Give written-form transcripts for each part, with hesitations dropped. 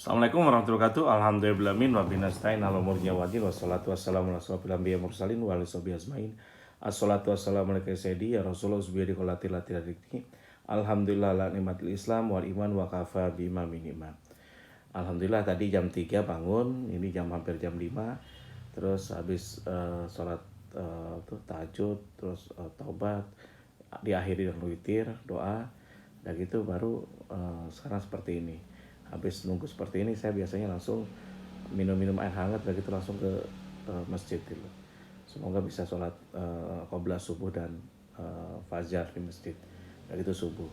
Assalamualaikum warahmatullahi wabarakatuh. Alhamdulillahirabbil alamin wa binastain ala umurnya wadin wassalatu wassalamu ala asyrofil anbiya'i mursalin wa ala sahbihi ajmain. Assalatu wassalamu ala sayyidi ya Rasulullah subhanahu wa ta'ala. Alhamdulillah ala nikmatil Islam wal iman wa kafa bi imamin iman. Alhamdulillah tadi jam 3 bangun, ini hampir jam 5. Terus habis sholat tahajud, terus taubat, diakhiri dengan witir, doa. Dan gitu baru sekarang seperti ini. Habis nunggu seperti ini saya biasanya langsung minum air hangat dan gitu langsung ke masjid gitu. Semoga bisa sholat qobliyah subuh dan fajar di masjid. Dan itu subuh.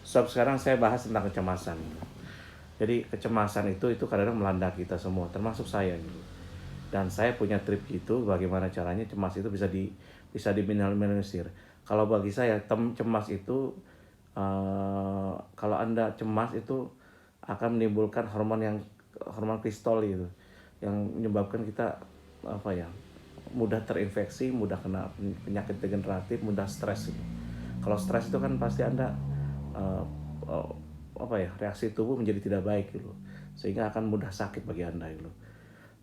Sekarang saya bahas tentang kecemasan. Jadi kecemasan itu kadang-kadang melanda kita semua, termasuk saya gitu. Dan saya punya trik gitu, bagaimana caranya cemas itu bisa diminimalisir. Kalau bagi saya cemas itu kalau Anda cemas itu akan menimbulkan hormon kortisol itu yang menyebabkan kita mudah terinfeksi, mudah kena penyakit degeneratif, mudah stres itu. Kalau stres itu kan pasti Anda reaksi tubuh menjadi tidak baik gitu, sehingga akan mudah sakit bagi Anda gitu.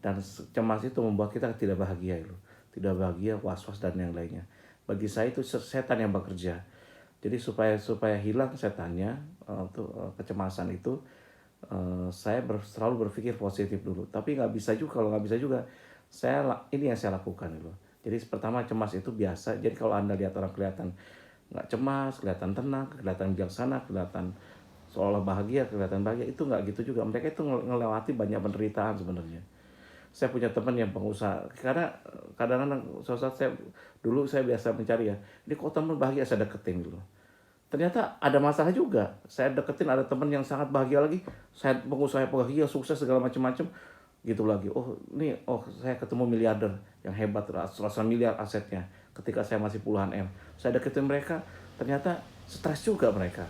Dan cemas itu membuat kita tidak bahagia gitu, tidak bahagia, was-was dan yang lainnya. Bagi saya itu setan yang bekerja. Jadi supaya hilang setannya, kecemasan itu, saya selalu berpikir positif dulu. Tapi nggak bisa juga. Kalau nggak bisa juga, ini yang saya lakukan gitu. Jadi pertama, cemas itu biasa. Jadi kalau Anda lihat orang kelihatan nggak cemas, kelihatan tenang, kelihatan bijaksana, kelihatan seolah bahagia, kelihatan bahagia, itu nggak gitu juga. Mereka itu ngelewati banyak penderitaan sebenarnya. Saya punya teman yang pengusaha, karena kadang-kadang dulu saya biasa mencari ya, ini kok teman bahagia, saya deketin dulu. Ternyata ada masalah juga. Saya deketin ada teman yang sangat bahagia lagi. Saya pengusaha bahagia, sukses segala macam-macam gitu lagi. Saya ketemu miliarder yang hebat, ratusan miliar asetnya. Ketika saya masih puluhan M, saya deketin mereka. Ternyata stres juga mereka.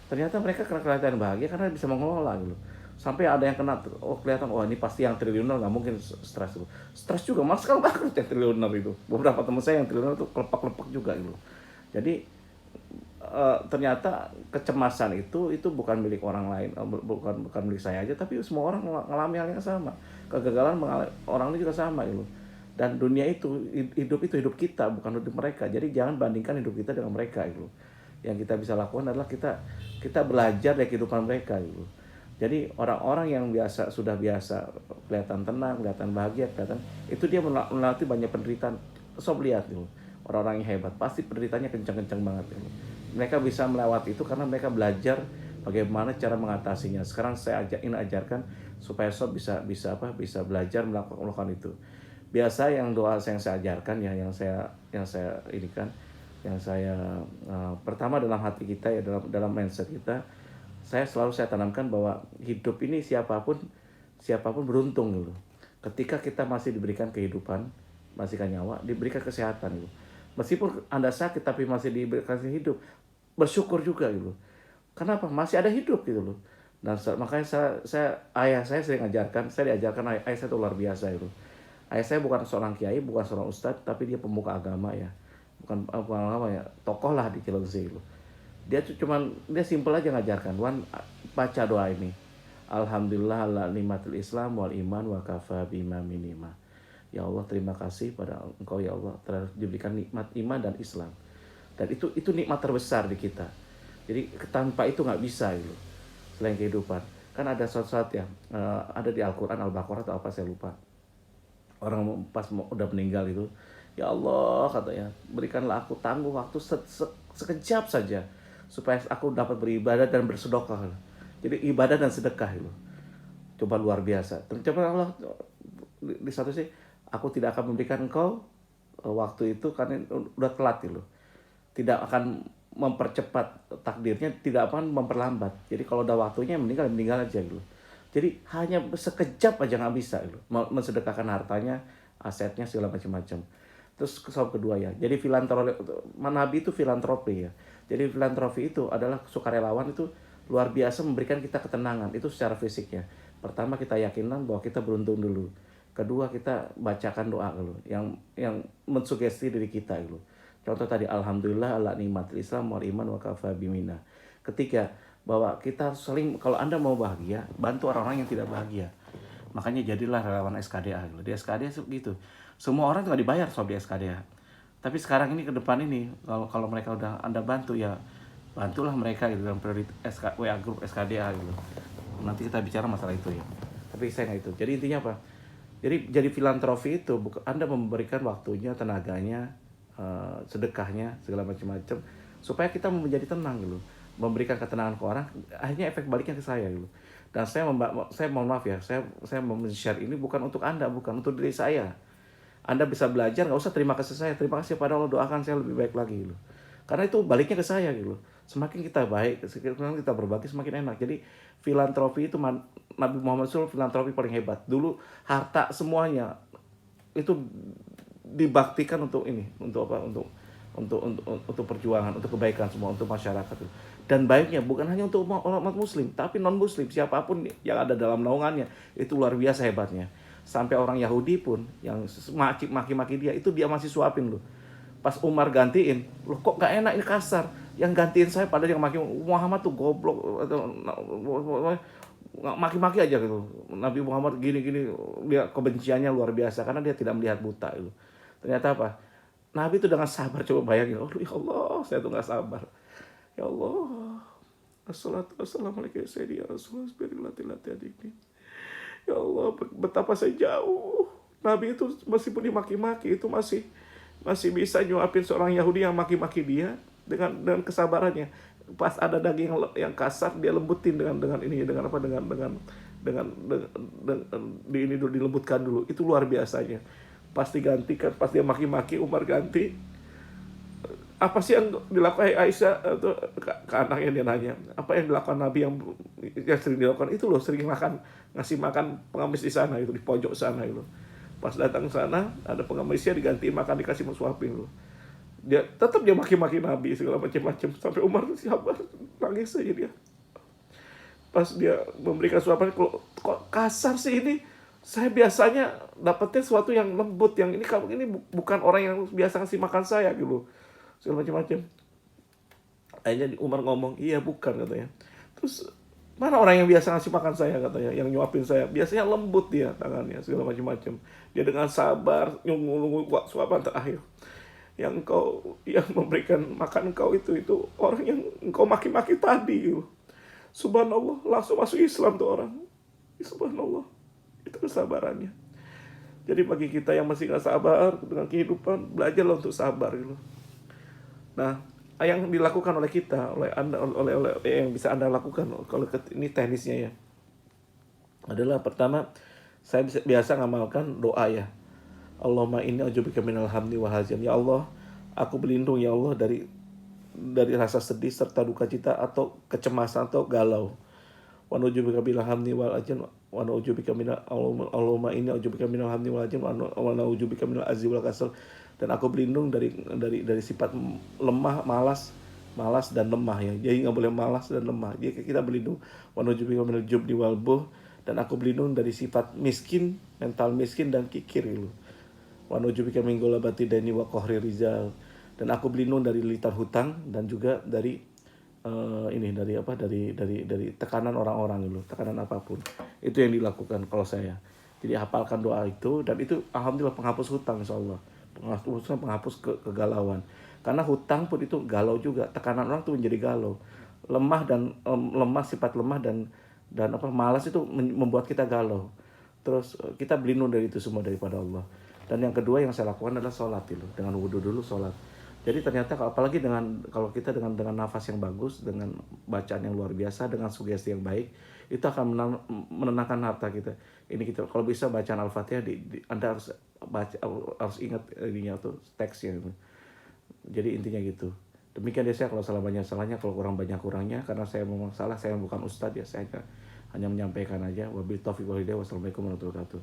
Ternyata mereka kelihatan bahagia karena bisa mengelola gitu. Sampai ada yang kena, kelihatan, ini pasti yang triliuner, nggak mungkin stres itu. Stres juga, mas kalau banget yang triliuner itu. Beberapa teman saya yang triliuner itu kelepak-kelepak juga gitu. Jadi ternyata kecemasan itu bukan milik orang lain, bukan milik saya aja, tapi semua orang mengalami hal yang sama. Kegagalan orang ini juga sama gitu. Dan dunia itu hidup kita, bukan hidup mereka. Jadi jangan bandingkan hidup kita dengan mereka gitu. Yang kita bisa lakukan adalah kita belajar dari kehidupan mereka gitu. Jadi orang-orang yang sudah biasa kelihatan tenang, kelihatan bahagia, itu dia melalui banyak penderitaan. Sob lihat gitu. Orang-orang yang hebat pasti penderitaannya kencang-kencang banget gitu. Mereka bisa melewati itu karena mereka belajar bagaimana cara mengatasinya. Sekarang saya ajarkan supaya sob bisa belajar melakukan itu. Biasa yang doa yang saya ajarkan ya, yang saya pertama dalam hati kita ya, dalam mindset kita, saya tanamkan bahwa hidup ini siapapun beruntung gitu. Ketika kita masih diberikan kehidupan, masih nyawa, diberikan kesehatan gitu. Meskipun Anda sakit tapi masih diberikan hidup, bersyukur juga gitu. Kenapa? Masih ada hidup gitu loh. Dan makanya ayah saya sering ajarkan, saya diajarkan ayah saya itu luar biasa gitu. Ayah saya bukan seorang kiai, bukan seorang ustadz, tapi dia pemuka agama ya. Bukan agama ya, tokoh lah di Cilengsi gitu. Dia simpel aja ngajarkan, Wan, baca doa ini. Alhamdulillah ala nikmatil Islam wal iman wa kafa bima minima. Ya Allah, terima kasih pada Engkau ya Allah telah diberikan nikmat iman dan Islam. Dan itu nikmat terbesar di kita. Jadi tanpa itu nggak bisa gitu. Selain kehidupan. Kan ada suatu ya, ada di Al-Quran, Al-Baqarah atau apa saya lupa. Orang pas udah meninggal itu, ya Allah katanya, berikanlah aku tangguh waktu sekejap saja supaya aku dapat beribadah dan bersedekah. Jadi ibadah dan sedekah itu. Coba luar biasa. Coba Allah di satu sih, aku tidak akan memberikan engkau waktu itu karena udah telat gitu. Tidak akan mempercepat takdirnya, tidak akan memperlambat. Jadi kalau udah waktunya meninggal aja gitu. Jadi hanya sekejap aja nggak bisa gitu. Mensedekahkan hartanya, asetnya segala macam-macam. Terus soal kedua ya. Jadi filantropi, Nabi itu filantropi ya. Jadi filantropi itu adalah sukarelawan itu luar biasa memberikan kita ketenangan itu secara fisiknya. Pertama kita yakinkan bahwa kita beruntung dulu. Kedua kita bacakan doa dulu yang mensugesti diri kita dulu. Contoh tadi alhamdulillah ala nikmatil Islam wal iman wa kafa bimina. Ketiga bahwa kita harus saling, kalau Anda mau bahagia, bantu orang-orang yang tidak bahagia. Makanya jadilah relawan SKDA gitu. Di SKDA gitu. Semua orang nggak dibayar soal di SKDA. Tapi sekarang ini ke depan ini, kalau mereka udah Anda bantu ya, bantulah mereka gitu dalam prioritas WA grup SKDA gitu. Nanti kita bicara masalah itu ya. Tapi saya nggak itu. Jadi intinya apa? Jadi filantropi itu Anda memberikan waktunya, tenaganya, sedekahnya, segala macam-macam supaya kita menjadi tenang gitu. Memberikan ketenangan ke orang, akhirnya efek baliknya ke saya gitu. Dan saya mohon maaf ya, saya mau share ini bukan untuk Anda, bukan untuk diri saya. Anda bisa belajar, nggak usah terima kasih saya, terima kasih pada Allah, doakan saya lebih baik lagi gitu. Karena itu baliknya ke saya gitu. Semakin kita baik, semakin kita berbagi, semakin enak. Jadi filantropi itu Nabi Muhammad SAW filantropi paling hebat. Dulu harta semuanya itu dibaktikan untuk ini, untuk apa? Untuk perjuangan, untuk kebaikan semua, untuk masyarakat. Dan baiknya bukan hanya untuk umat muslim, tapi non muslim, siapapun yang ada dalam naungannya, itu luar biasa hebatnya. Sampai orang Yahudi pun yang maki-maki dia, itu dia masih suapin loh. Pas Umar gantiin, loh kok gak enak, ini kasar. Yang gantiin saya padahal yang maki Muhammad tuh goblok atau maki-maki aja gitu. Nabi Muhammad gini-gini, dia kebenciannya luar biasa karena dia tidak melihat buta itu. Ternyata apa? Nabi itu dengan sabar, coba bayangin. Oh ya Allah, saya tuh gak sabar. Ya Allah, assalatu wassalamualaikum sayyidina Rasulullah ini. Ya Allah, betapa saya jauh. Nabi itu meskipun dimaki-maki itu masih bisa nyuapin seorang Yahudi yang maki-maki dia dengan kesabarannya. Pas ada daging yang kasar dia lembutin dengan di ini dulu dilembutkan dulu. Itu luar biasanya. Pas digantikan, pas dia maki-maki Umar ganti, apa sih yang dilakukan Aisyah atau ke anaknya, dia nanya apa yang dilakukan Nabi yang sering dilakukan itu loh, sering ngasih makan pengemis di sana itu, di pojok sana itu. Pas datang ke sana ada pengemisnya digantiin makan, dikasih suapin loh. Dia tetap dia maki-maki Nabi segala macam-macam sampai Umar tuh sabar, nangis aja dia. Pas dia memberikan suapan, kok kasar sih ini, saya biasanya dapetnya sesuatu yang lembut, yang ini kamu ini bukan orang yang biasa ngasih makan saya gitu, segala macam-macam. Akhirnya Umar ngomong, iya bukan katanya. Terus mana orang yang biasa ngasih makan saya katanya, yang nyuapin saya, biasanya lembut dia tangannya segala macam-macam. Dia dengan sabar nunggu suapan terakhir. Yang memberikan makan engkau itu orang yang engkau maki-maki tadi gitu. Subhanallah, langsung masuk Islam tuh orang. Subhanallah, itu kesabarannya. Jadi bagi kita yang masih gak sabar dengan kehidupan, belajarlah untuk sabar gitu. Nah, yang dilakukan oleh kita, oleh Anda, oleh yang bisa Anda lakukan kalau ini teknisnya ya, adalah pertama, saya biasa ngamalkan doa ya. Allahumma inni a'udzubika minal hammi wal hazan. Ya Allah, aku berlindung ya Allah dari rasa sedih serta duka cita atau kecemasan atau galau. Wa na'udzubika minal hammi wal hazan wa na'udzubika minal Allahumma inni a'udzubika minal hammi wal hazan wa na'udzubika minal azzi wal kasal. Dan aku berlindung dari sifat lemah, malas dan lemah ya. Jadi nggak boleh malas dan lemah. Jadi kita berlindung wa na'udzubika minal jubni wal buh, dan aku berlindung dari sifat miskin, mental miskin dan kikir gitu. Wa na'udzubika min ghalabati daini wa qahri rizal. Dan aku berlindung dari litar hutang dan juga dari dari tekanan orang-orang gitu, tekanan apapun. Itu yang dilakukan kalau saya. Jadi hafalkan doa itu, dan itu alhamdulillah penghapus hutang insyaallah. Penghapus kegalauan. Karena hutang pun itu galau juga, tekanan orang tuh menjadi galau. Sifat lemah dan malas itu membuat kita galau. Terus kita berlindung dari itu semua daripada Allah. Dan yang kedua yang saya lakukan adalah sholat itu. Dengan wudhu dulu sholat. Jadi ternyata apalagi kalau kita dengan nafas yang bagus, dengan bacaan yang luar biasa, dengan sugesti yang baik, itu akan menenangkan harta kita. Ini kita kalau bisa bacaan Al-Fatihah, Anda harus ingat ininya tuh, teksnya. Jadi intinya gitu. Demikian dia, saya kalau salah banyak salahnya, kalau kurang banyak kurangnya, karena saya memang salah, saya bukan ustadz ya, saya hanya menyampaikan aja. Wabillahi taufiq wal hidayah. Wassalamualaikum warahmatullahi wabarakatuh.